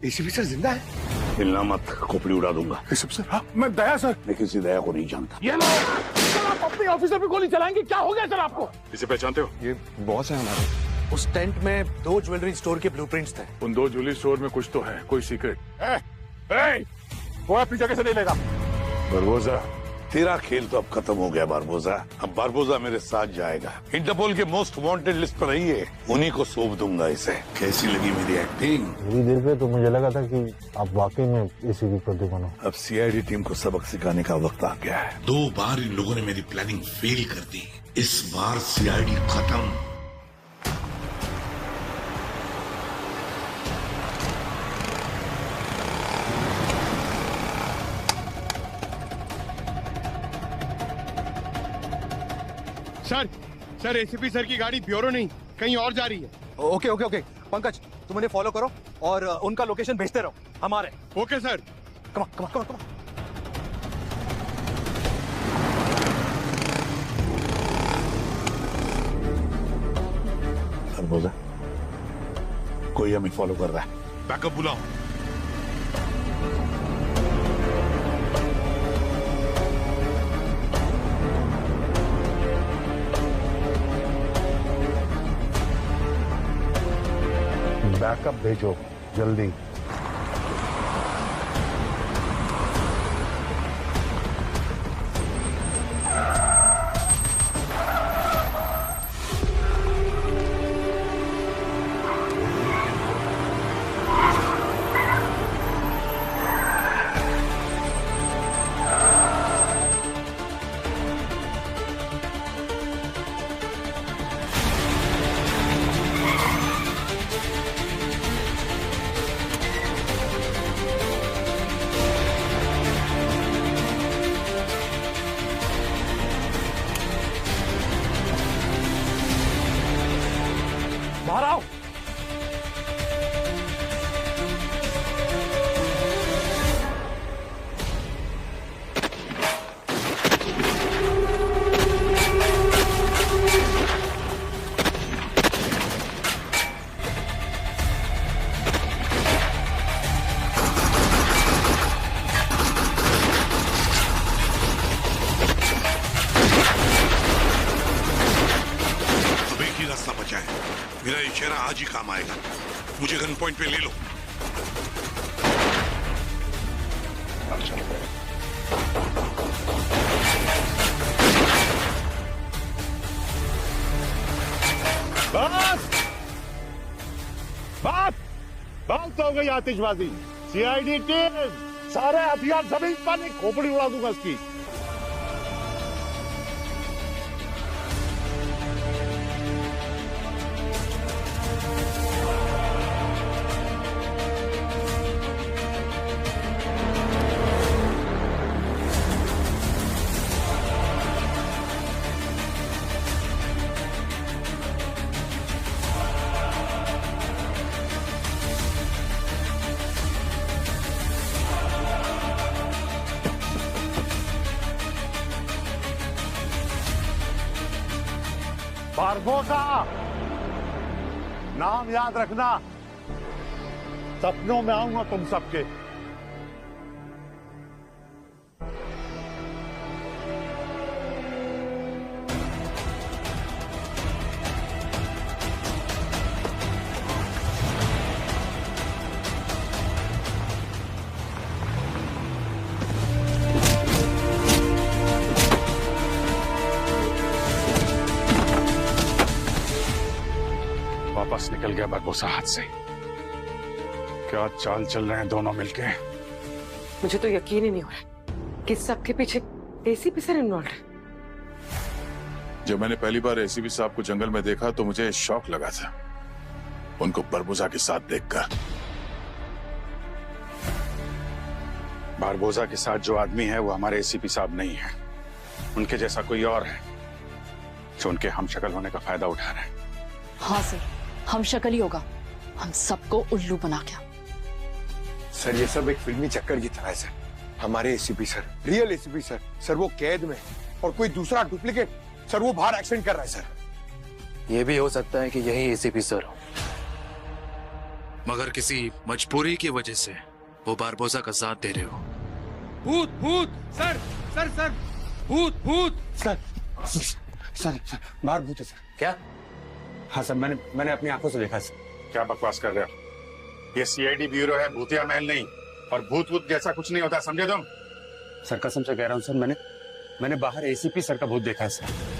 ACP sir जिंदा है? हिलना मत, खोपड़ी उड़ा दूंगा। एसीपी सर, हाँ मैं दया सर। मैं किसी दया को नहीं जानता। ये लो, आप अपने ऑफिसर पे गोली चलाएंगे? क्या हो गया सर आपको? इसे पहचानते हो? ये बॉस है हमारे। उस टेंट में 2 ज्वेलरी स्टोर के ब्लूप्रिंट्स थे। उन 2 ज्वेलरी स्टोर में कुछ तो है, कोई सीक्रेट। वो अपनी जगह से नहीं लेगा। बारबोसा, तेरा खेल तो अब खत्म हो गया बारबोसा। अब बारबोसा मेरे साथ जाएगा। इंटरपोल के मोस्ट वांटेड लिस्ट पर रही है, उन्हीं को सौंप दूंगा इसे। कैसी लगी मेरी एक्टिंग? थोड़ी देर पे तो मुझे लगा था कि आप वाकई में एसीपी प्रद्युमन हो। अब सीआईडी टीम को सबक सिखाने का वक्त आ गया है। 2 बार इन लोगों ने मेरी प्लानिंग फेल कर दी। इस बार सीआईडी खत्म। सर एसीपी सर की गाड़ी ब्यूरो नहीं कहीं और जा रही है। ओके ओके ओके पंकज, तुम उन्हें फॉलो करो और उनका लोकेशन भेजते रहो हमारे। Okay sir. Come on, come on, come on, come on. Barbosa, कोई हमें फॉलो कर रहा है। बैकअप बुलाओ। बैकअप भेजो जल्दी। बाहर आओ। अब एक ही रास्ता बचा है। मेरा इशारा आज ही काम आएगा। मुझे गन पॉइंट पे ले लो। बस बात बात हो गई आतिशबाजी। सीआईडी टीम, सारे हथियार जमीन पर, खोपड़ी उड़ा दूंगा इसकी। बारबोसा, नाम याद रखना। सपनों में आऊंगा तुम सबके। वापस निकल गया बारबोसा हाथ से। क्या चाल चल रहे हैं दोनों मिलके। मुझे तो यकीन ही नहीं हो रहा कि सबके पीछे एसीपी सर इन्वॉल्व है। जब मैंने पहली बार एसीपी साहब को जंगल में देखा तो मुझे शौक लगा था उनको बारबोसा के साथ देखकर। बारबोसा के साथ जो आदमी है वो हमारे एसीपी साहब नहीं है, उनके जैसा कोई और है जो उनके हमशक्ल होने का फायदा उठा रहा है। हाँ सर, हम शक्ल ही होगा, हम सबको उल्लू बना के। सर ये सब एक फिल्मी चक्कर की तरह है सर। हमारे ACP sir, real ACP sir, sir वो कैद में और कोई दूसरा डुप्लीकेट सर वो बाहर एक्सीडेंट कर रहा है सर। ये भी हो सकता है कि यही एसीपी सर हो। मगर किसी मजबूरी की वजह से वो बारबोसा का साथ दे रहे हो। भूत भूत सर सर सर भूत भूत सर बाहर भूत है सर। क्या? हाँ सर, मैंने अपनी आंखों से देखा सर। क्या बकवास कर रहे हो? ये सीआईडी ब्यूरो है, भूतिया महल नहीं। और भूत भूत जैसा कुछ नहीं होता, समझे तुम? सर कसम से कह रहा हूँ सर, मैंने बाहर एसीपी सर का भूत देखा है सर।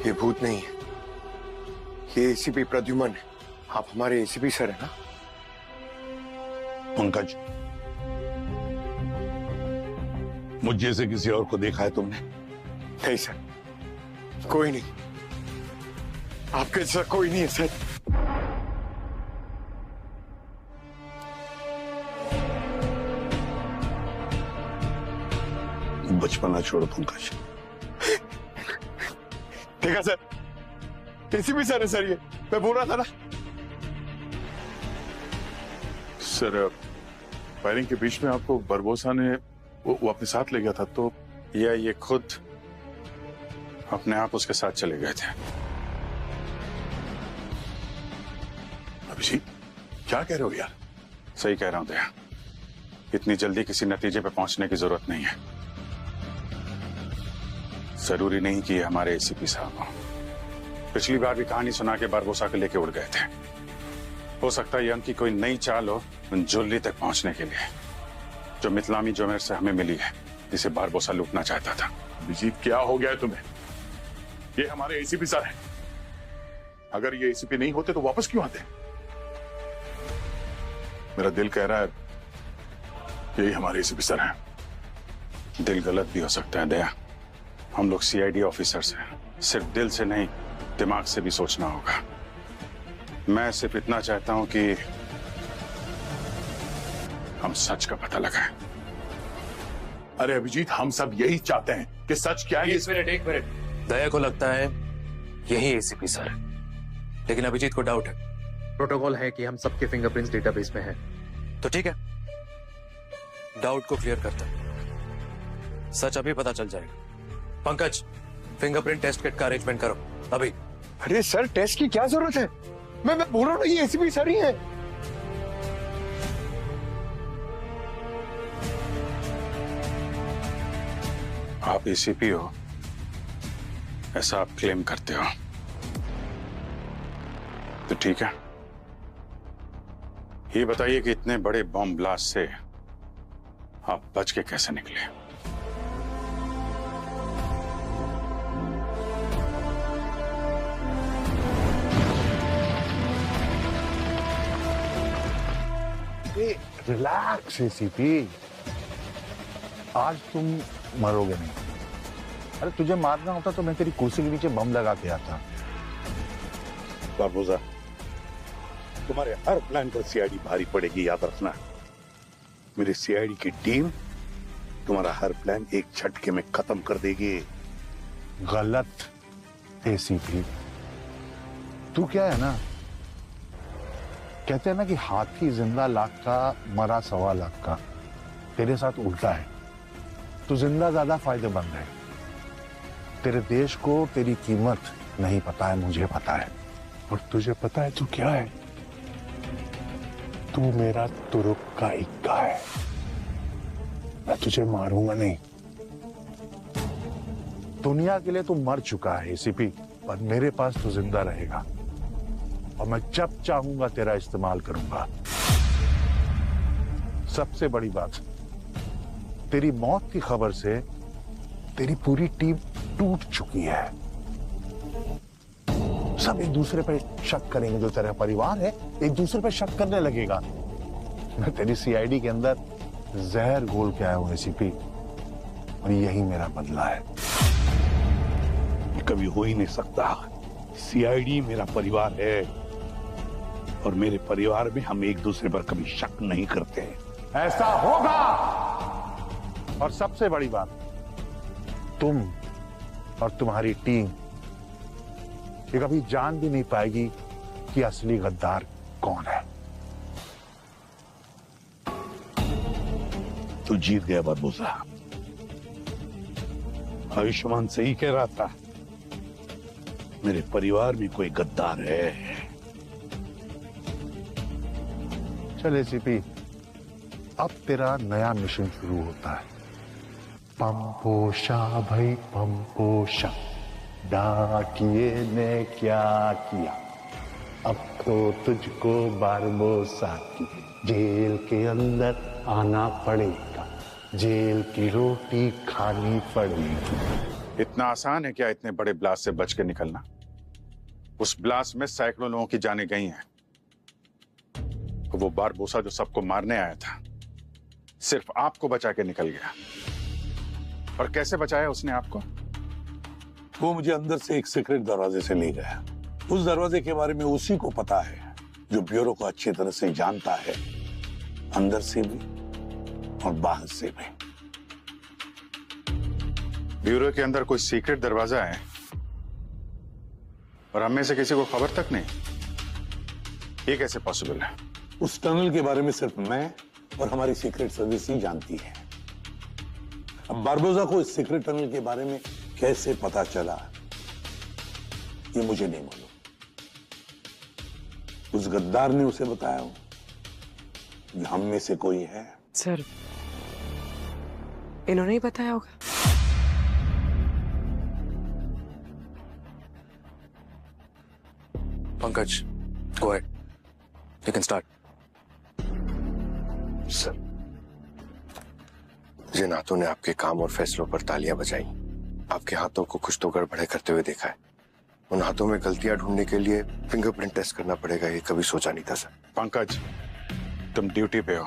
ये भूत नहीं है, ये एसीपी प्रद्युमन है। आप हमारे एसीपी सर है ना? पंकज, मुझ जैसे किसी और को देखा है तुमने? नहीं सर, कोई नहीं। आपके जैसा कोई नहीं है सर। बचपना छोड़ो पंकज। देखा सर, एसीपी सर है सर, ये मैं बोल रहा था ना। सर, फायरिंग के बीच में आपको बारबोसा ने वो अपने साथ ले गया था तो, या ये खुद अपने आप उसके साथ चले गए थे? अभिजीत, क्या कह रहे हो यार? सही कह रहा हूं दया, इतनी जल्दी किसी नतीजे पे पहुंचने की जरूरत नहीं है। जरूरी नहीं कि ये हमारे एसीपी साहब हों। पिछली बार भी कहानी सुना के बारबोसा के लेके उड़ गए थे। हो सकता है ये उनकी कोई नई चाल हो जुल्ली तक पहुंचने के लिए, जो मितलामी ज्वेलर्स से हमें मिली है, जिसे बारबोसा लूटना चाहता था। अभिजीत, क्या हो गया है तुम्हें? ये हमारे एसीपी सर हैं। अगर ये एसीपी नहीं होते तो वापस क्यों आते? मेरा दिल कह रहा है यही हमारे एसीपी सर हैं। दिल गलत भी हो सकता है दया, हम लोग सीआईडी ऑफिसर्स हैं। सिर्फ दिल से नहीं, दिमाग से भी सोचना होगा। मैं सिर्फ इतना चाहता हूं कि हम सच का पता लगाएं। अरे अभिजीत, हम सब यही चाहते हैं कि सच क्या है। एक मिनट। दया को लगता है यही एसीपी सर है, लेकिन अभिजीत को डाउट है। प्रोटोकॉल है कि हम सबके फिंगरप्रिंट्स डेटाबेस में है। तो ठीक है, डाउट को क्लियर करते हैं। सच अभी पता चल जाएगा। पंकज, फिंगरप्रिंट टेस्ट किट का अरेंजमेंट करो अभी। अरे सर, टेस्ट की क्या जरूरत है? मैं बोल रहा हूँ ये एसीपी सर ही है। आप एसीपी हो ऐसा आप क्लेम करते हो, तो ठीक है। ये बताइए कि इतने बड़े बॉम्ब ब्लास्ट से आप बच के कैसे निकले? रिलैक्स एसीपी, आज तुम मरोगे नहीं। अरे तुझे मारना होता तो मैं तेरी कुर्सी के नीचे बम लगा के आता। बारबोसा, तुम्हारे हर प्लान पर सीआईडी भारी पड़ेगी, याद रखना। मेरी सीआईडी की टीम तुम्हारा हर प्लान एक झटके में खत्म कर देगी। गलत एसीपी, तू क्या है ना, कहते हैं ना कि हाथी जिंदा लाख का, मरा 1.25 लाख का। तेरे साथ उल्टा है, तू जिंदा ज्यादा फायदेमंद है। तेरे देश को तेरी कीमत नहीं पता है, मुझे पता है। और तुझे पता है तू क्या है? तू मेरा तुरुक का इक्का है। मैं तुझे मारूंगा नहीं। दुनिया के लिए तू मर चुका है एसीपी, पर मेरे पास तू जिंदा रहेगा और मैं जब चाहूंगा तेरा इस्तेमाल करूंगा। सबसे बड़ी बात, तेरी मौत की खबर से तेरी पूरी टीम टूट चुकी है। सब एक दूसरे पर शक करेंगे, जो तेरा परिवार है एक दूसरे पर शक करने लगेगा। मैं तेरी सीआईडी के अंदर जहर घोल के आया हूं एसीपी, और यही मेरा बदला है। कभी हो ही नहीं सकता। सीआईडी मेरा परिवार है और मेरे परिवार में हम एक दूसरे पर कभी शक नहीं करते। ऐसा होगा। और सबसे बड़ी बात, तुम और तुम्हारी टीम ये कभी जान भी नहीं पाएगी कि असली गद्दार कौन है। तू जीत गया बारबोसा। आयुष्मान सही कह रहा था, मेरे परिवार में कोई गद्दार है। चल एसीपी, अब तेरा नया मिशन शुरू होता है। पंपोशा भाई पंपोशा, डाकिए ने क्या किया, अब तो तुझको बारबोसा की जेल के अंदर आना पड़ेगा, जेल की रोटी खानी पड़ेगी। इतना आसान है क्या इतने बड़े ब्लास्ट से बच के निकलना? उस ब्लास्ट में सैकड़ों लोगों की जानें गई हैं। वो बारबोसा जो सबको मारने आया था, सिर्फ आपको बचा के निकल गया। और कैसे बचाया उसने आपको? वो मुझे अंदर से एक सीक्रेट दरवाजे से ले गया। उस दरवाजे के बारे में उसी को पता है जो ब्यूरो को अच्छी तरह से जानता है, अंदर से भी और बाहर से भी। ब्यूरो के अंदर कोई सीक्रेट दरवाजा है और हम में से किसी को खबर तक नहीं? ये कैसे पॉसिबल है? उस टनल के बारे में सिर्फ मैं और हमारी सीक्रेट सर्विस ही जानती है। अब बारबोसा को इस सीक्रेट टनल के बारे में कैसे पता चला, ये मुझे नहीं मालूम। उस गद्दार ने उसे बताया हो कि हम में से कोई है। सर, इन्होंने ही बताया होगा। Pankaj, go ahead, you can start. Sir, जिन हाथों ने आपके काम और फैसलों पर तालियां बजाई, आपके हाथों को कुछ तो गड़बड़े करते हुए देखा है। उन हाथों में गलतियां ढूंढने के लिए फिंगरप्रिंट टेस्ट करना पड़ेगा, ये कभी सोचा नहीं था सर। पंकज, तुम ड्यूटी पे हो,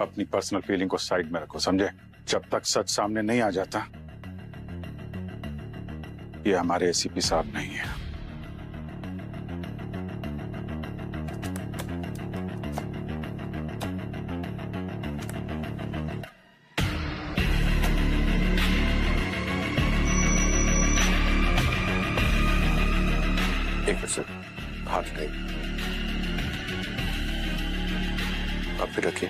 अपनी पर्सनल फीलिंग को साइड में रखो, समझे? जब तक सच सामने नहीं आ जाता, ये हमारे एसीपी साहब नहीं है। एक मिनट सर, हाथ उठाइए, आप फिर रखिए।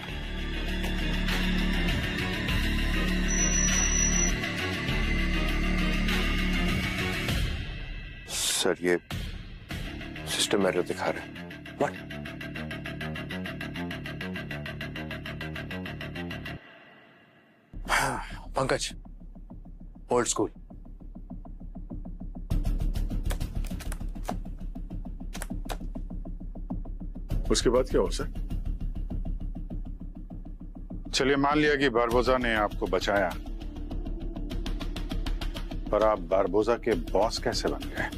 सर, ये सिस्टम एरर दिखा रहा है। व्हाट? Pankaj, old school. उसके बाद क्या हो सर? चलिए, मान लिया कि बारबोसा ने आपको बचाया, पर आप बारबोसा के बॉस कैसे बन गए?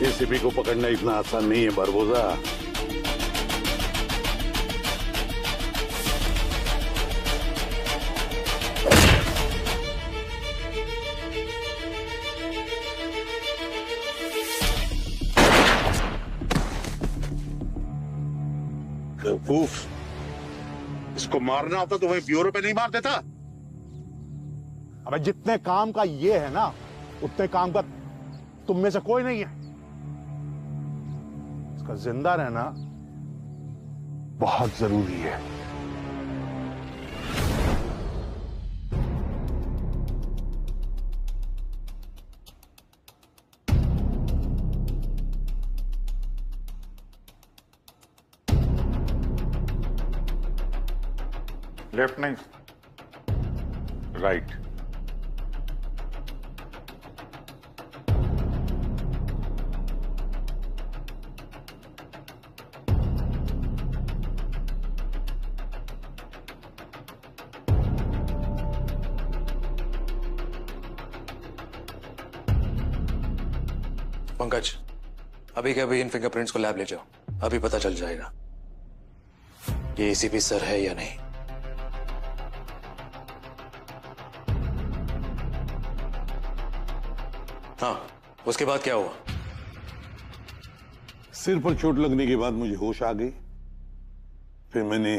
एसीपी को पकड़ना इतना आसान नहीं है बारबोसा। बेवकूफ, इसको मारना होता तो वही ब्यूरो पे नहीं मार देता। अबे जितने काम का ये है ना, उतने काम का तुम में से कोई नहीं है। इसका जिंदा रहना बहुत जरूरी है। लेफ्ट नहीं, राइट। पंकज, अभी के अभी इन फिंगरप्रिंट्स को लैब ले जाओ, अभी पता चल जाएगा ये एसीपी सर है या नहीं। हाँ, उसके बाद क्या हुआ? सिर पर चोट लगने के बाद मुझे होश आ गई। फिर मैंने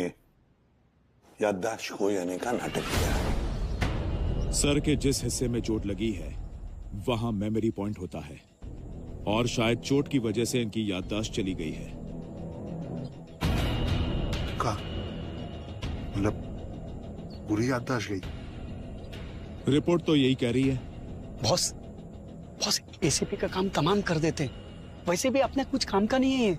याददाश्त खो जाने का नाटक किया। सर के जिस हिस्से में चोट लगी है वहां मेमोरी पॉइंट होता है और शायद चोट की वजह से इनकी याददाश्त चली गई है। का मतलब पूरी याददाश्त गई? रिपोर्ट तो यही कह रही है। बॉस बॉस एसीपी का काम तमाम कर देते हैं, वैसे भी अपने कुछ काम का नहीं है ये।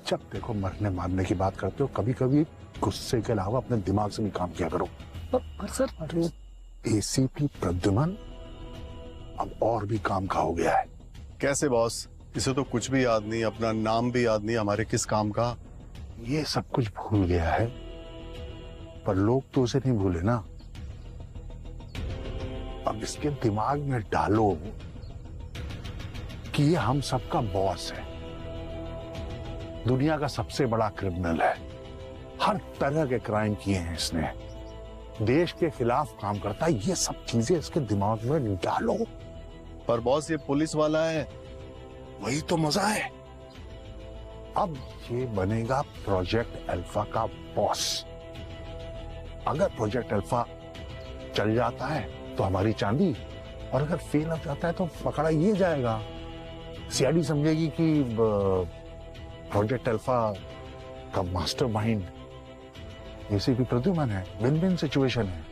जब देखो मरने मारने की बात करते हो, कभी कभी गुस्से के अलावा अपने दिमाग से भी काम किया करो। पर सर, अरे एसीपी प्रद्युमन अब और भी काम का हो गया है। कैसे बॉस? इसे तो कुछ भी याद नहीं, अपना नाम भी याद नहीं, हमारे किस काम का। ये सब कुछ भूल गया है, पर लोग तो उसे नहीं भूले ना। अब इसके दिमाग में डालो कि ये हम सबका बॉस है, दुनिया का सबसे बड़ा क्रिमिनल है, हर तरह के क्राइम किए हैं इसने, देश के खिलाफ काम करता है। ये सब चीजें इसके दिमाग में डालो। पर बॉस ये पुलिस वाला है। वही तो मजा है। अब ये बनेगा प्रोजेक्ट अल्फा का बॉस। अगर प्रोजेक्ट अल्फा चल जाता है तो हमारी चांदी, और अगर फेल हो जाता है तो पकड़ा ये जाएगा। सीआईडी समझेगी कि प्रोजेक्ट अल्फा का मास्टरमाइंड एसीपी प्रद्युमन है। विन विन सिचुएशन है।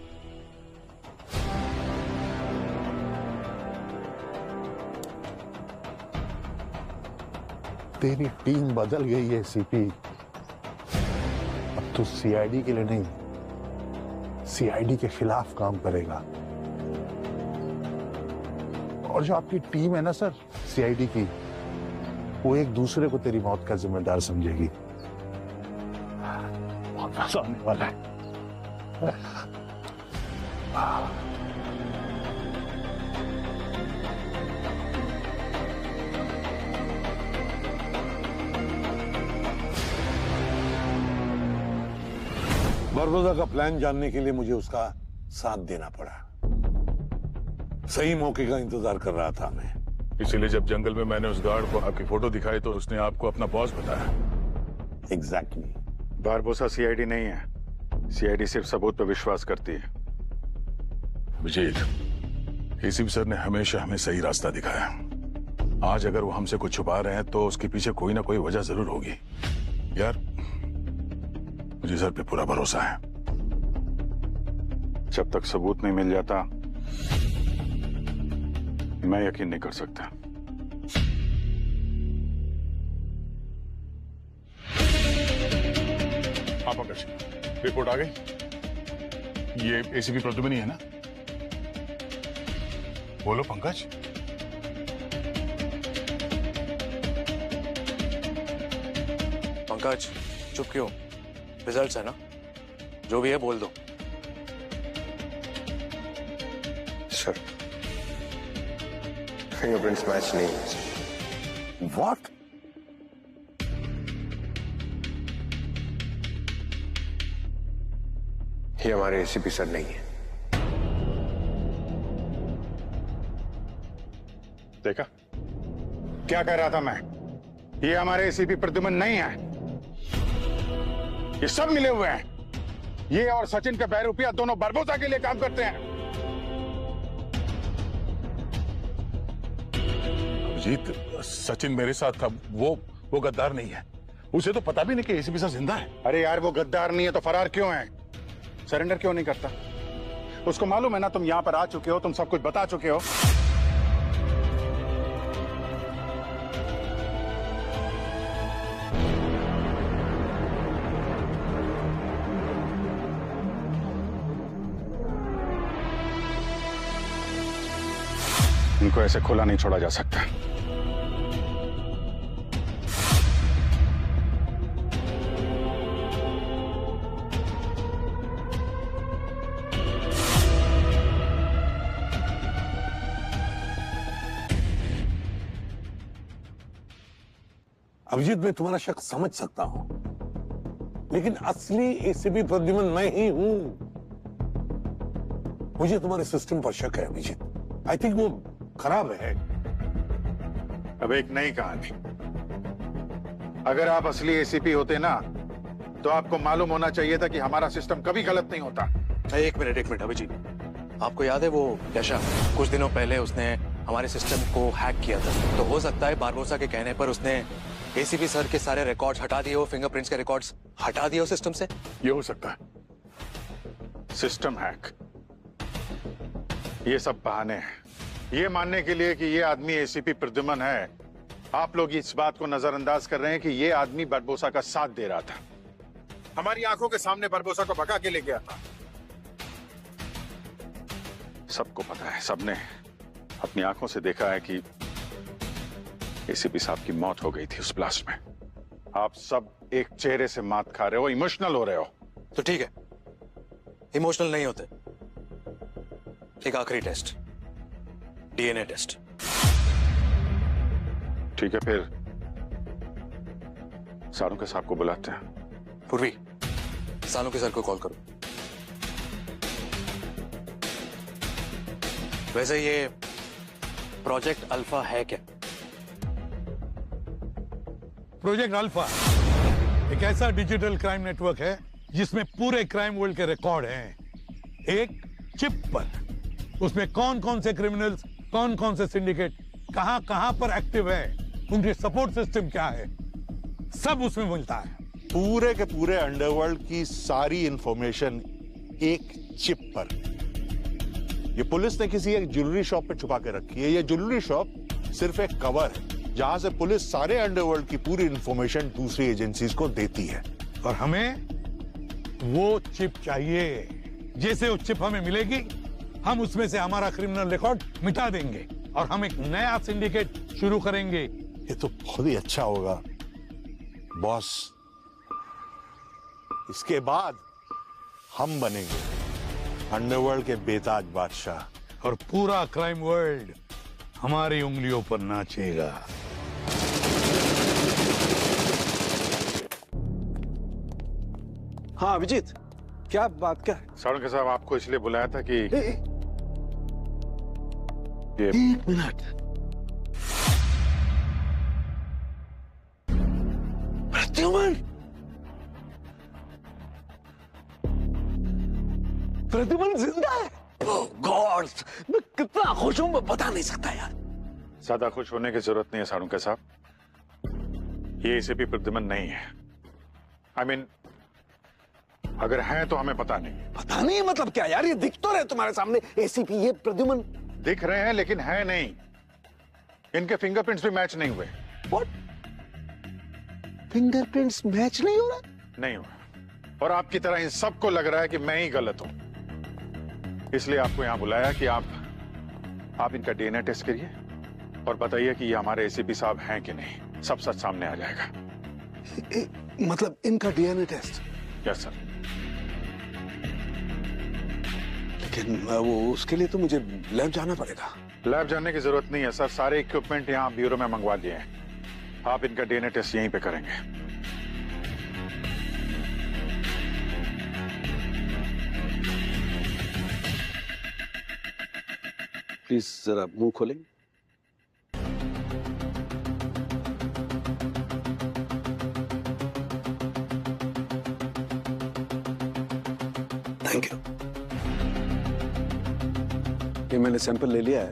तेरी टीम बदल गई है एसीपी। अब तू सीआईडी के लिए नहीं, सीआईडी के खिलाफ काम करेगा। और जो आपकी टीम है ना सर सीआईडी की, वो एक दूसरे को तेरी मौत का जिम्मेदार समझेगी। बहुत मजा आने वाला है। बरबोसा का प्लान जानने के लिए मुझे उसका साथ देना पड़ा। सही मौके का इंतजार कर रहा था मैं। इसीलिए जब जंगल में मैंने उस गार्ड को आपकी फोटो दिखाई तो उसने आपको अपना बॉस बताया। एग्जैक्टली। बारबोसा सीआईडी नहीं है, सीआईडी सिर्फ सबूत पर विश्वास करती है। विजीत, एसीपी सर ने हमेशा हमें सही रास्ता दिखाया। आज अगर वो हमसे कुछ छुपा रहे हैं तो उसके पीछे कोई ना कोई वजह जरूर होगी। यार, मुझे सर पे पूरा भरोसा है। जब तक सबूत नहीं मिल जाता मैं यकीन नहीं कर सकता। हाँ पंकज, रिपोर्ट आ गई। ये एसीपी प्रद्युमन ही है ना? बोलो पंकज। पंकज चुप क्यों? रिजल्ट्स है ना, जो भी है बोल दो। सर, फिंगरप्रिंट्स मैच नहीं है। व्हाट? ये हमारे एसीपी सर नहीं है। देखा क्या कह रहा था मैं? ये हमारे एसीपी प्रद्युमन नहीं है, ये सब मिले हुए हैं। ये और सचिन के बहरूपिया दोनों बरबोसा के लिए काम करते हैं। अभिजीत, सचिन मेरे साथ था, वो गद्दार नहीं है। उसे तो पता भी नहीं कि एसीपी सर जिंदा है। अरे यार, वो गद्दार नहीं है तो फरार क्यों है? सरेंडर क्यों नहीं करता? उसको मालूम है ना तुम यहां पर आ चुके हो, तुम सब कुछ बता चुके हो। इनको ऐसे खुला नहीं छोड़ा जा सकता। अभिजीत, मैं तुम्हारा शक समझ सकता हूं, लेकिन असली एसीपी प्रद्युमन मैं ही हूं। मुझे तुम्हारे सिस्टम पर शक है अभिजीत। आई थिंक वो खराब है। अब एक नई कहानी। अगर आप असली एसीपी होते ना तो आपको मालूम होना चाहिए था कि हमारा सिस्टम कभी गलत नहीं होता। एक मिनट अभिजीत, आपको याद है वो यशा कुछ दिनों पहले उसने हमारे सिस्टम को हैक किया था, तो हो सकता है बारबोसा के कहने पर उसने एसीपी सर के सारे रिकॉर्ड्स हटा दिए हो, फिंगरप्रिंट्स के रिकॉर्ड्स हटा दिए हो सिस्टम से। ये हो सकता है। सिस्टम हैक, ये सब बहाने हैं ये मानने के लिए कि ये आदमी एसीपी प्रद्युमन है। आप लोग इस बात को नजरअंदाज कर रहे हैं कि ये आदमी बारबोसा का साथ दे रहा था, हमारी आंखों के सामने बारबोसा को भगा के ले गया था। सबको पता है, सबने अपनी आंखों से देखा है कि एसीपी साहब की मौत हो गई थी उस ब्लास्ट में। आप सब एक चेहरे से मात खा रहे हो, इमोशनल हो रहे हो। तो ठीक है, इमोशनल नहीं होते। एक आखिरी टेस्ट, डीएनए टेस्ट। ठीक है, फिर सालुंके साहब को बुलाते हैं। पूर्वी, सालुंके सर को कॉल करो। वैसे ये प्रोजेक्ट अल्फा है क्या? प्रोजेक्ट अल्फा एक ऐसा डिजिटल क्राइम नेटवर्क है जिसमें पूरे क्राइम वर्ल्ड के रिकॉर्ड हैं एक चिप पर। उसमें कौन कौन से क्रिमिनल्स, कौन कौन से सिंडिकेट कहां कहां पर एक्टिव है, उनकी सपोर्ट सिस्टम क्या है, सब उसमें मिलता है। पूरे के पूरे अंडरवर्ल्ड की सारी इंफॉर्मेशन एक चिप पर। ये पुलिस ने किसी एक ज्वेलरी शॉप पे छुपा के रखी है। ये ज्वेलरी शॉप सिर्फ एक कवर है जहां से पुलिस सारे अंडरवर्ल्ड की पूरी इंफॉर्मेशन दूसरी एजेंसीज को देती है। और हमें वो चिप चाहिए। जैसे वो चिप हमें मिलेगी, हम उसमें से हमारा क्रिमिनल रिकॉर्ड मिटा देंगे और हम एक नया सिंडिकेट शुरू करेंगे। ये तो बहुत ही अच्छा होगा बॉस। इसके बाद हम बनेंगे अंडरवर्ल्ड के बेताज बादशाह और पूरा क्राइम वर्ल्ड हमारी उंगलियों पर नाचेगा। हाँ अभिजीत, क्या बात क्या? सालुंके साहब, आपको इसलिए बुलाया था कि एक मिनट। प्रद्युमन, प्रद्युमन जिंदा है। ओह गॉड, मैं कितना खुश हूं मैं बता नहीं सकता यार। ज्यादा खुश होने की जरूरत नहीं है सालुंके साहब, ये एसीपी प्रद्युमन नहीं है। I mean, अगर है तो हमें पता नहीं। पता नहीं मतलब क्या यार, ये दिख तो रहे तुम्हारे सामने एसीपी ये प्रद्युमन। दिख रहे हैं लेकिन है नहीं। इनके फिंगरप्रिंट्स भी मैच नहीं हुए। What? फिंगरप्रिंट्स मैच नहीं हो रहा? नहीं हुआ। और आपकी तरह इन सबको लग रहा है कि मैं ही गलत हूं। इसलिए आपको यहां बुलाया कि आप इनका डीएनए टेस्ट करिए और बताइए कि ये हमारे एसीपी साहब हैं कि नहीं। सब सच सामने आ जाएगा। मतलब इनका डीएनए टेस्ट? Yes sir. लेकिन वो उसके लिए तो मुझे लैब जाना पड़ेगा। लैब जाने की जरूरत नहीं है सर, सारे इक्विपमेंट यहाँ ब्यूरो में मंगवा दिए हैं। आप इनका डीएनए टेस्ट यहीं पे करेंगे। प्लीज जरा मुंह खोलें। Thank you. ये मैंने सैंपल ले लिया है,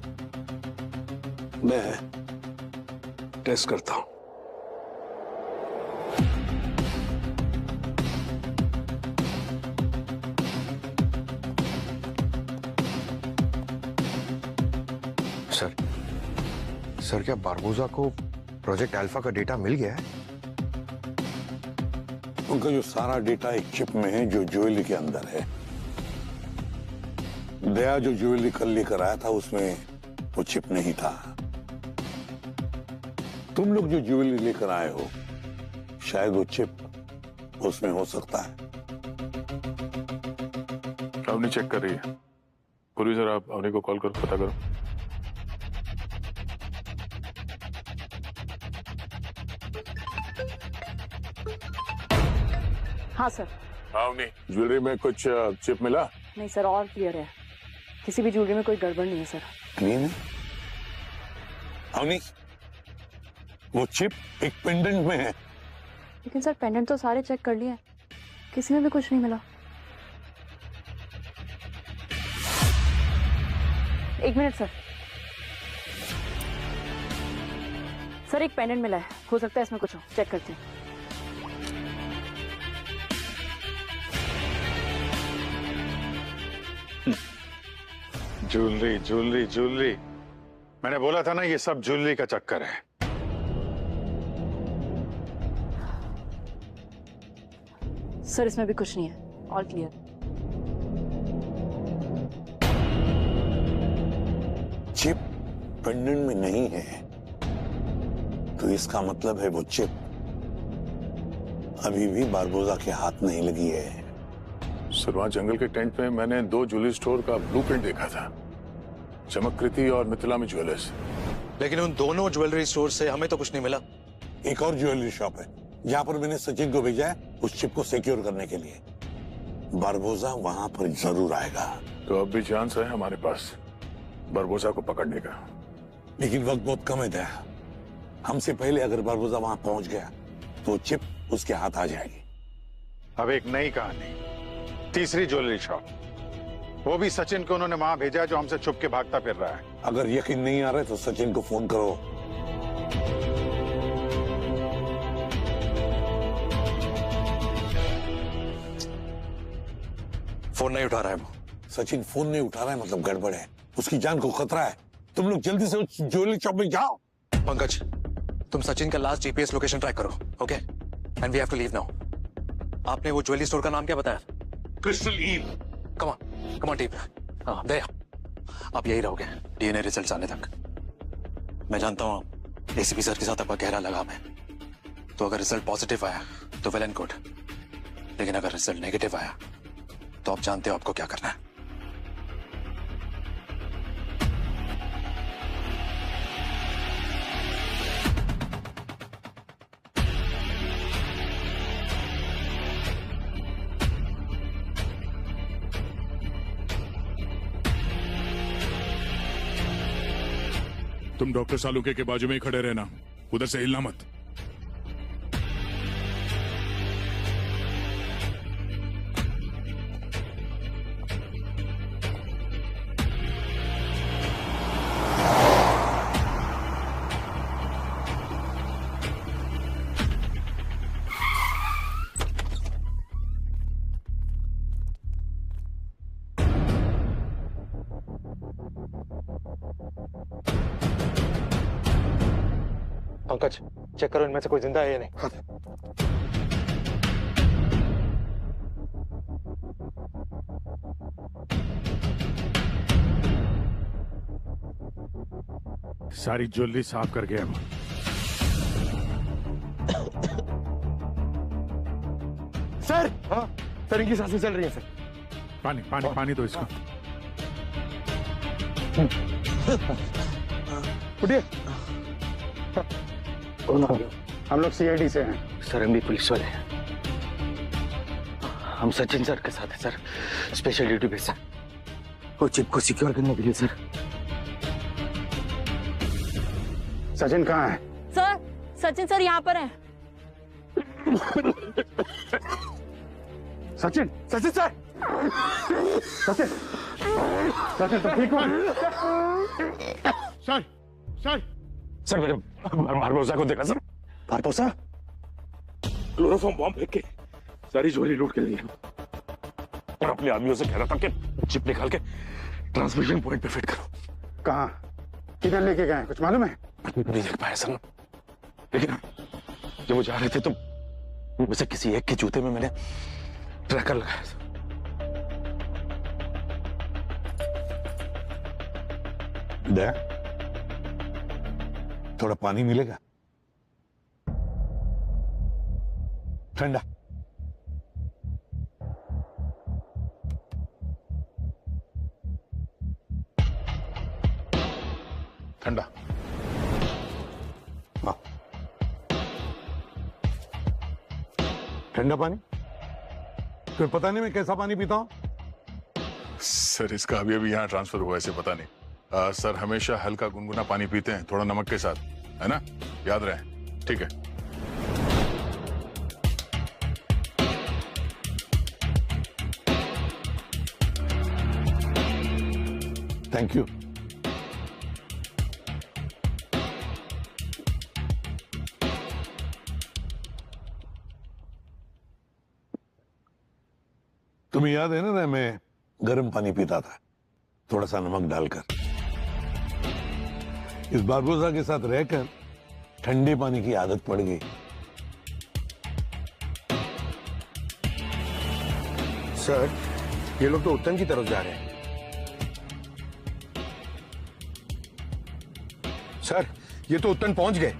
मैं टेस्ट करता हूं। सर क्या बारबोसा को प्रोजेक्ट अल्फा का डेटा मिल गया है? उनका जो सारा डेटा एक चिप में है जो ज्वेलरी के अंदर है। दया जो ज्वेलरी कल लेकर आया था उसमें वो चिप नहीं था। तुम लोग जो ज्वेलरी लेकर आए हो शायद वो चिप उसमें हो सकता है। अवनी चेक कर रही है। पूर्वी सर, आप अवनी को कॉल करो, पता करो। हाँ सर। अवनी, ज्वेलरी में कुछ चिप मिला? नहीं सर, और क्लियर है, किसी भी ज्वेलरी में कोई गड़बड़ नहीं है सर। नहीं। अवनी, वो चिप एक पेंडेंट में है। लेकिन सर पेंडेंट तो सारे चेक कर लिए हैं, किसी में भी कुछ नहीं मिला। एक मिनट सर। सर एक पेंडेंट मिला है, हो सकता है इसमें कुछ हो, चेक करते हैं। ज्वेलरी ज्वेलरी ज्वेलरी, मैंने बोला था ना ये सब ज्वेलरी का चक्कर है। सर इसमें भी कुछ नहीं है, ऑल क्लियर। चिप पेंडेंट में नहीं है तो इसका मतलब है वो चिप अभी भी बारबोसा के हाथ नहीं लगी है। सर वहां जंगल के टेंट में मैंने 2 ज्वेलरी स्टोर का ब्लूप्रिंट देखा था, चमकृति और मिथिला में ज्वेलर्स। लेकिन उन दोनों ज्वेलरी स्टोर से हमें तो कुछ नहीं मिला। एक और ज्वेलरी शॉप है जहां पर मैंने सचिन को भेजा है उस चिप को सिक्योर करने के लिए। बारबोसा वहां पर जरूर आएगा। तो अब भी चांस है हमारे पास बारबोसा को पकड़ने का। लेकिन वक्त बहुत कम है दया। हमसे पहले अगर बारबोसा वहां पहुंच गया तो चिप उसके हाथ आ जाएगी। अब एक नई कहानी, तीसरी ज्वेलरी शॉप, वो भी सचिन को उन्होंने वहां भेजा जो हमसे छुप के भागता फिर रहा है। अगर यकीन नहीं आ रहा है तो सचिन को फोन करो। फोन नहीं उठा रहा है वो। सचिन फोन नहीं उठा रहा है मतलब गड़बड़ है, उसकी जान को खतरा है। तुम लोग जल्दी से उस ज्वेलरी शॉप में जाओ। पंकज, तुम सचिन का लास्ट जीपीएस लोकेशन ट्रैक करो, okay? And we have to leave now. आपने वो ज्वेलरी स्टोर का नाम क्या बताया? Crystal Eve. Come on team. हाँ दे, आप यही रहोगे डीएनए रिजल्ट्स आने तक। मैं जानता हूँ एसीपी सर के साथ आपका गहरा लगाव है, तो अगर रिजल्ट पॉजिटिव आया तो वेल एंड गुड, लेकिन अगर रिजल्ट नेगेटिव आया तो आप जानते हो आपको क्या करना है। तुम डॉक्टर सालुके के बाजू में ही खड़े रहना, उधर से हिलना मत। पंकज, चेक करो इनमें से कोई जिंदा है या नहीं। सारी ज्वेलरी साफ कर गए हम। सर, हाँ सर, इनकी सांसें चल रही हैं सर। पानी पानी पानी दो इसको। उठिए। हम लोग सीआईडी से हैं। सर हम भी पुलिस वाले हैं। हम सचिन सर के साथ हैं सर, स्पेशल ड्यूटी पे सर, वो चिप को सिक्योर करने के लिए सर। सचिन कहाँ है? सर सचिन सर यहाँ पर हैं। सचिन, सचिन सर, सचिन, सचिन तो ठीक हो? सर सर सर मैंने बारबोसा को देखा सर। बारबोसा क्लोरोफॉर्म बॉम्ब फेंक के सारी ज्वेलरी लूट के लिए और अपने आदमियों से कह रहा था कि चिप निकाल के ट्रांसमिशन पॉइंट पे फिट करो। कहाँ, किधर लेके गए कुछ मालूम है? नहीं देख पाया सर, लेकिन जब वो जा रहे थे तो मुझसे किसी एक के जूते में मैंने ट्रैकर लगाया सर। दया, थोड़ा पानी मिलेगा? ठंडा। ठंडा। ठंडा पानी? फिर पता नहीं मैं कैसा पानी पीता हूं। सर इसका अभी अभी यहाँ ट्रांसफर हुआ, ऐसे पता नहीं। सर हमेशा हल्का गुनगुना पानी पीते हैं, थोड़ा नमक के साथ, है ना? याद रहे। ठीक है। Thank you. तुम्हें याद है ना मैं गर्म पानी पीता था, थोड़ा सा नमक डालकर। इस बारबोसा के साथ रहकर ठंडे पानी की आदत पड़ गई। सर, ये लोग तो उत्तन की तरफ जा रहे हैं। सर, ये तो उत्तन पहुंच गए।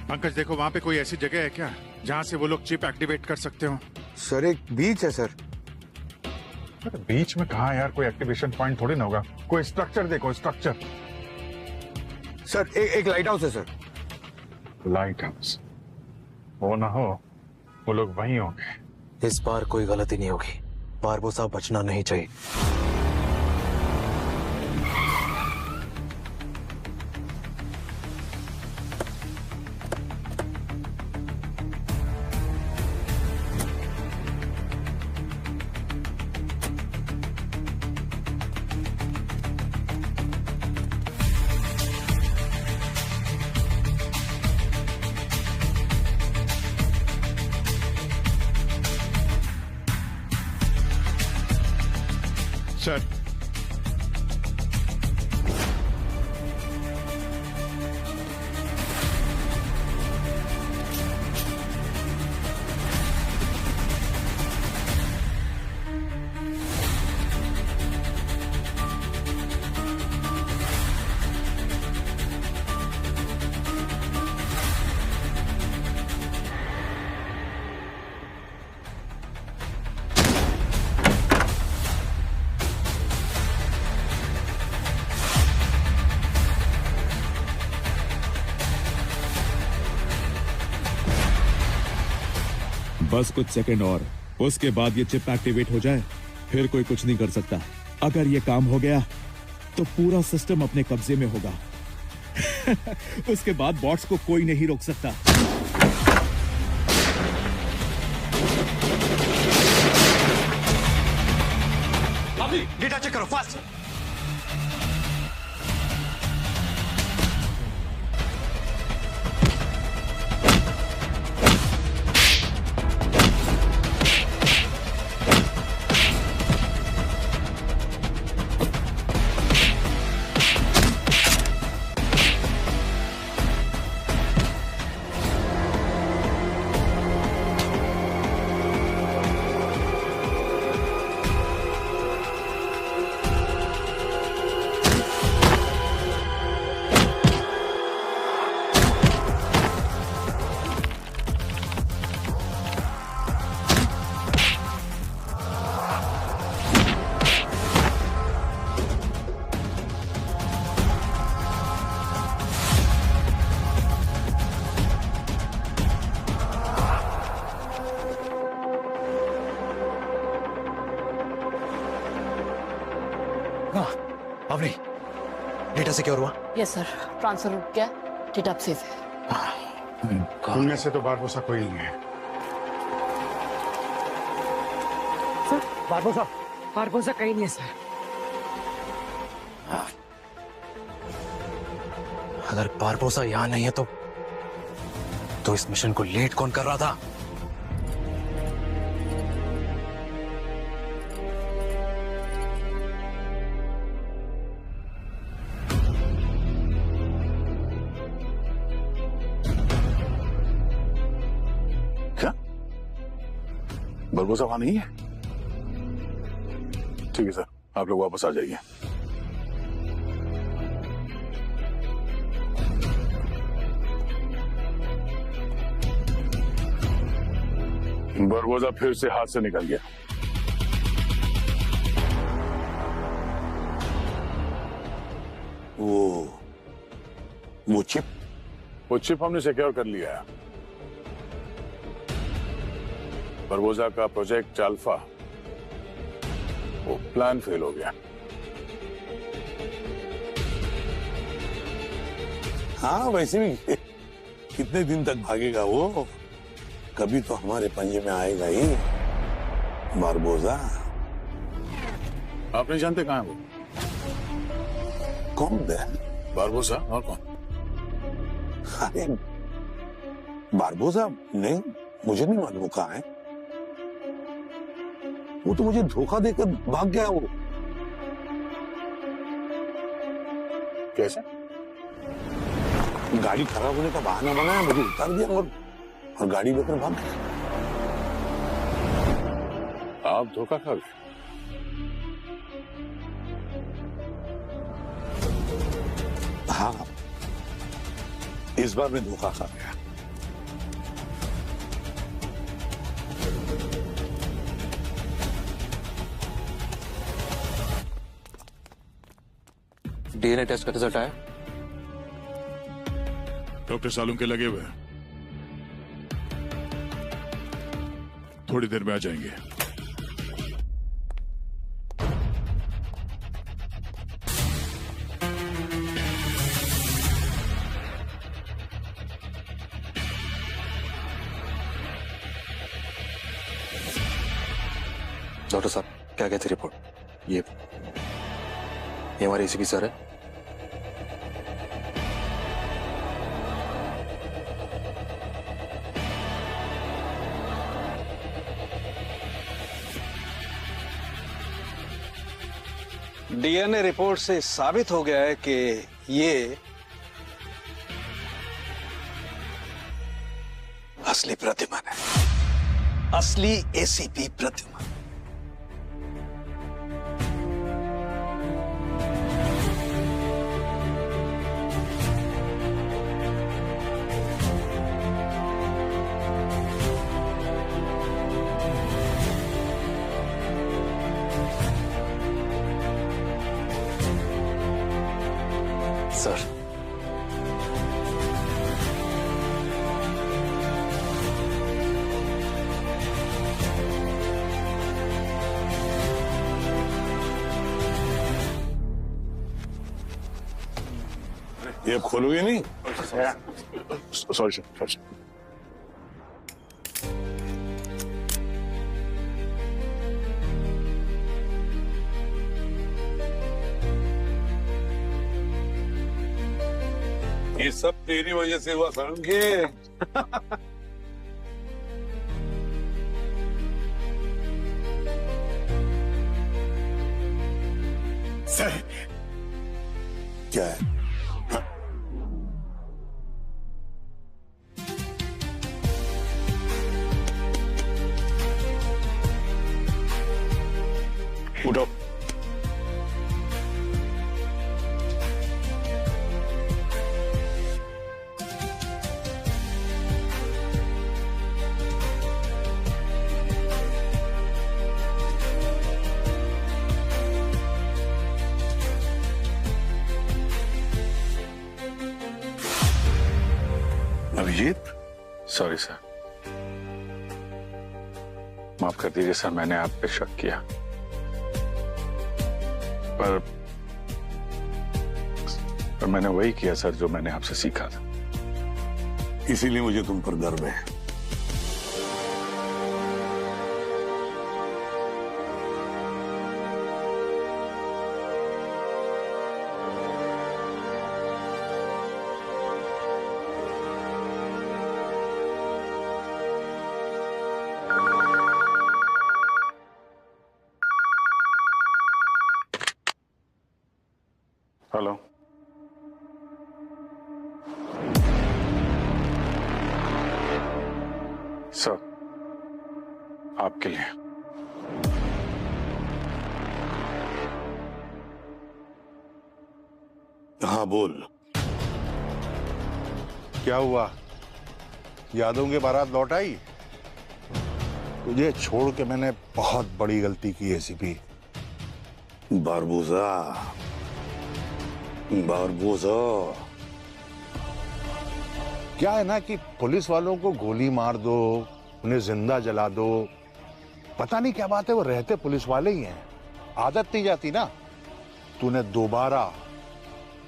पंकज देखो, वहां पे कोई ऐसी जगह है क्या जहां से वो लोग चिप एक्टिवेट कर सकते हो? सर, एक बीच है सर। बीच में कहा यार, कोई एक्टिवेशन पॉइंट थोड़ी ना होगा। कोई स्ट्रक्चर देखो, स्ट्रक्चर। सर, एक लाइट हाउस है सर। Light house? वो ना हो वो लोग वहीं होंगे। इस बार कोई गलती नहीं होगी, बारबोसा बचना नहीं चाहिए। सर, बस कुछ सेकंड और, उसके बाद ये चिप एक्टिवेट हो जाए, फिर कोई कुछ नहीं कर सकता। अगर ये काम हो गया तो पूरा सिस्टम अपने कब्जे में होगा। उसके बाद बॉट्स को कोई नहीं रोक सकता। अभी डेटा चेक करो फास्ट। अवनी, डेटा सिक्योर हुआ? यस सर, ट्रांसफर रुक गया, डेटा अब सेफ है। उनमें से तो बारबोसा कोई नहीं है। सर, बारबोसा कहीं नहीं है सर। अगर बारबोसा यहां नहीं है तो इस मिशन को लेट कौन कर रहा था? बारबोसा वहां नहीं है? ठीक है सर, आप लोग वापस आ जाइए। बारबोसा फिर से हाथ से निकल गया। वो चिप हमने सिक्योर कर लिया है। बारबोसा का प्रोजेक्ट अल्फा, वो प्लान फेल हो गया। हाँ, वैसे भी कितने दिन तक भागेगा वो? कभी तो हमारे पंजे में आएगा ही। बारबोसा। आप नहीं जानते कहाँ है वो? कौन है? बारबोसा और कौन? अरे बारबोसा नहीं, मुझे नहीं मालूम कहाँ है। वो तो मुझे धोखा देकर भाग गया वो। कैसे? गाड़ी खराब होने का बहाना बनाया, मुझे उतार दिया और गाड़ी लेकर भाग गया। आप धोखा खा गए? हाँ, इस बार मैं धोखा खा गया। डीएनए टेस्ट का रिजल्ट आया? डॉक्टर सालूम के लगे हुए हैं, थोड़ी देर में आ जाएंगे। डॉक्टर साहब क्या कहती रिपोर्ट? ये हमारे एसीपी सर है। डीएनए रिपोर्ट से साबित हो गया है कि ये असली प्रतिमान है, असली एसीपी प्रतिमान। सर ये खोलोगे नहीं? Sorry sir. ये सब तेरी वजह से हुआ सालूम के। सर क्या है? उठो। अभिजीत, सॉरी सर, माफ कर दीजिए सर, मैंने आप पे शक किया, पर मैंने वही किया सर जो मैंने आपसे सीखा था। इसीलिए मुझे तुम पर गर्व है। हेलो, सर आपके लिए। हाँ बोल। क्या हुआ? यादों की बारात लौट आई? तुझे छोड़ के मैंने बहुत बड़ी गलती की है एसीपी। Barbosa, Barbosa. क्या है ना कि पुलिस वालों को गोली मार दो, उन्हें जिंदा जला दो, पता नहीं क्या बात है, वो रहते पुलिस वाले ही हैं, आदत नहीं जाती ना। तूने दोबारा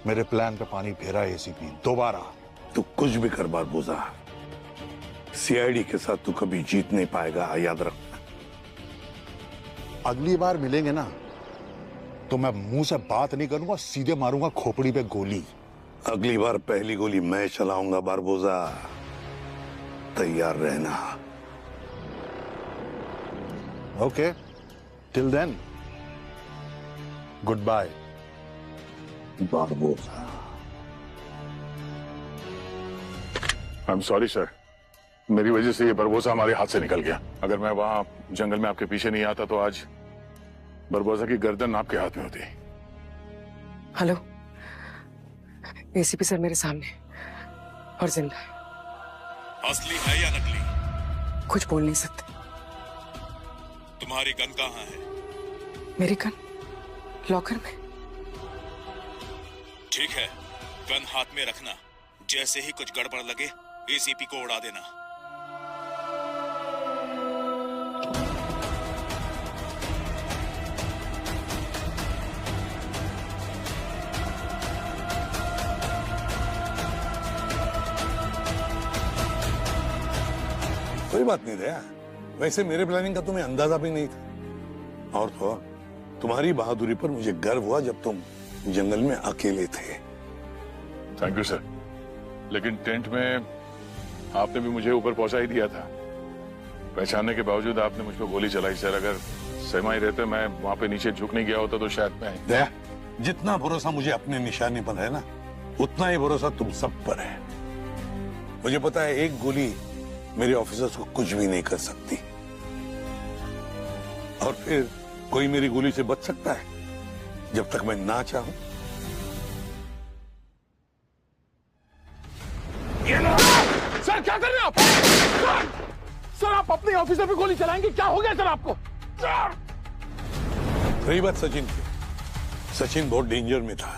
मेरे प्लान पे पानी फेरा एसीपी, दोबारा। तू कुछ भी कर बारबोसा, सीआईडी के साथ तू कभी जीत नहीं पाएगा, याद रखना। अगली बार मिलेंगे ना तो मैं मुंह से बात नहीं करूंगा, सीधे मारूंगा खोपड़ी पे गोली। अगली बार पहली गोली मैं चलाऊंगा बारबोसा, तैयार रहना। Okay, till then goodbye Barbosa. I am sorry sir, मेरी वजह से ये बरबोसा हमारे हाथ से निकल गया। अगर मैं वहां जंगल में आपके पीछे नहीं आता तो आज बरबोसा की गर्दन आपके हाथ में होती। हेलो, एसीपी सर मेरे सामने और जिंदा है। असली है या नकली? कुछ बोल नहीं सकते। तुम्हारी गन कहाँ है? मेरी गन लॉकर में। ठीक है, गन हाथ में रखना, जैसे ही कुछ गड़बड़ लगे एसीपी को उड़ा देना। कोई बात नहीं दया, वैसे मेरे प्लानिंग का तुम्हें अंदाजा भी नहीं था। और तो तुम्हारी बहादुरी पर मुझे गर्व हुआ जब तुम जंगल में अकेले थे। थैंक यू सर, लेकिन टेंट में आपने भी मुझे ऊपर पहुंचा ही दिया था। पहचानने के बावजूद आपने मुझ पर गोली चलाई सर। अगर सहमाई रहते मैं वहां पे नीचे झुक नहीं गया होता तो शायद मैं। दया, जितना भरोसा मुझे अपने निशाने पर है ना, उतना ही भरोसा तुम सब पर है। मुझे पता है एक गोली मेरे ऑफिसर्स को कुछ भी नहीं कर सकती, और फिर कोई मेरी गोली से बच सकता है जब तक मैं ना चाहूं। सर क्या कर रहे हैं आप? सर आप अपने ऑफिसर पे गोली चलाएंगे? क्या हो गया सर आपको? रही बात सचिन की, सचिन बहुत डेंजर में था।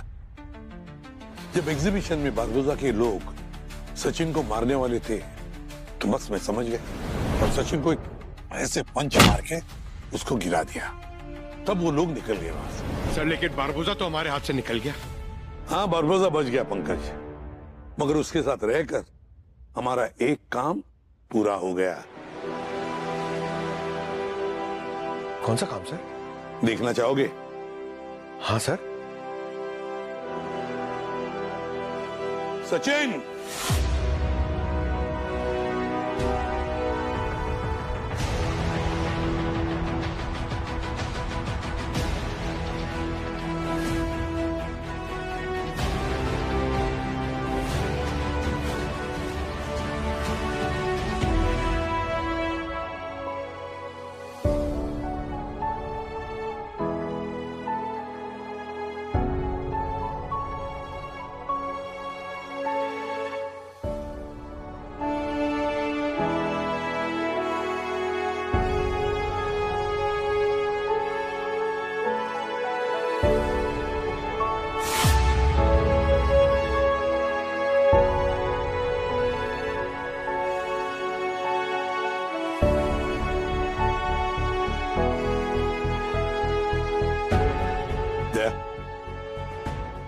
जब एग्जीबिशन में बारबोसा के लोग सचिन को मारने वाले थे तो बस मैं समझ गया, और सचिन को एक ऐसे पंच मार के उसको गिरा दिया। तब वो लोग निकल गए वहां से। सर लेकिन बारबोसा तो हमारे हाथ से निकल गया। हाँ, बारबोसा बच गया पंकज, मगर उसके साथ रहकर हमारा एक काम पूरा हो गया। कौन सा काम सर? देखना चाहोगे? हाँ सर। सचिन,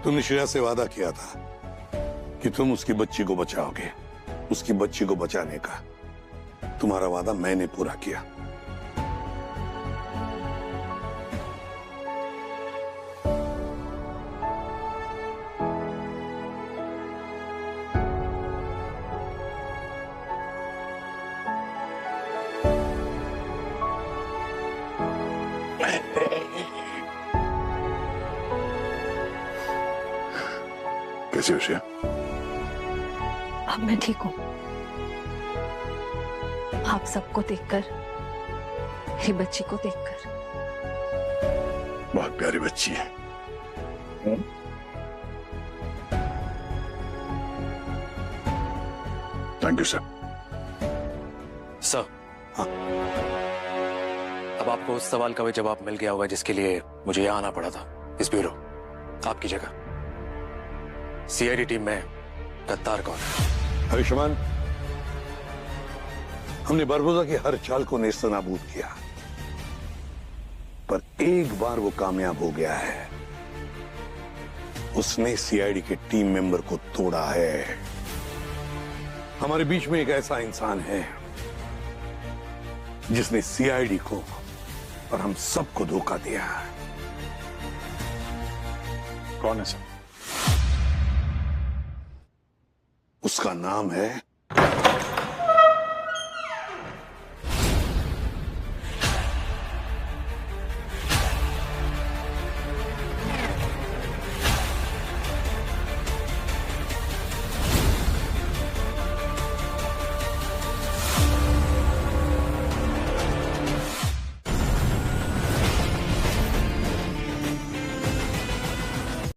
तुमने श्रेया से वादा किया था कि तुम उसकी बच्ची को बचाओगे। उसकी बच्ची को बचाने का तुम्हारा वादा मैंने पूरा किया। कैसी हो श्रेया? अब मैं ठीक हूँ। आप सबको देखकर, मेरी बच्ची को देखकर। बहुत प्यारी बच्ची है। Thank you sir. सर, हाँ। अब आपको उस सवाल का भी जवाब मिल गया होगा जिसके लिए मुझे यहाँ आना पड़ा था इस ब्यूरो, आपकी जगह। सीआईडी टीम में गद्दार कौन है? आयुष्मान, हमने बारबोसा की हर चाल को नेस्तनाबूद किया, पर एक बार वो कामयाब हो गया है। उसने सीआईडी के टीम मेंबर को तोड़ा है। हमारे बीच में एक ऐसा इंसान है जिसने सीआईडी को और हम सबको धोखा दिया। कौन है सर? उसका नाम है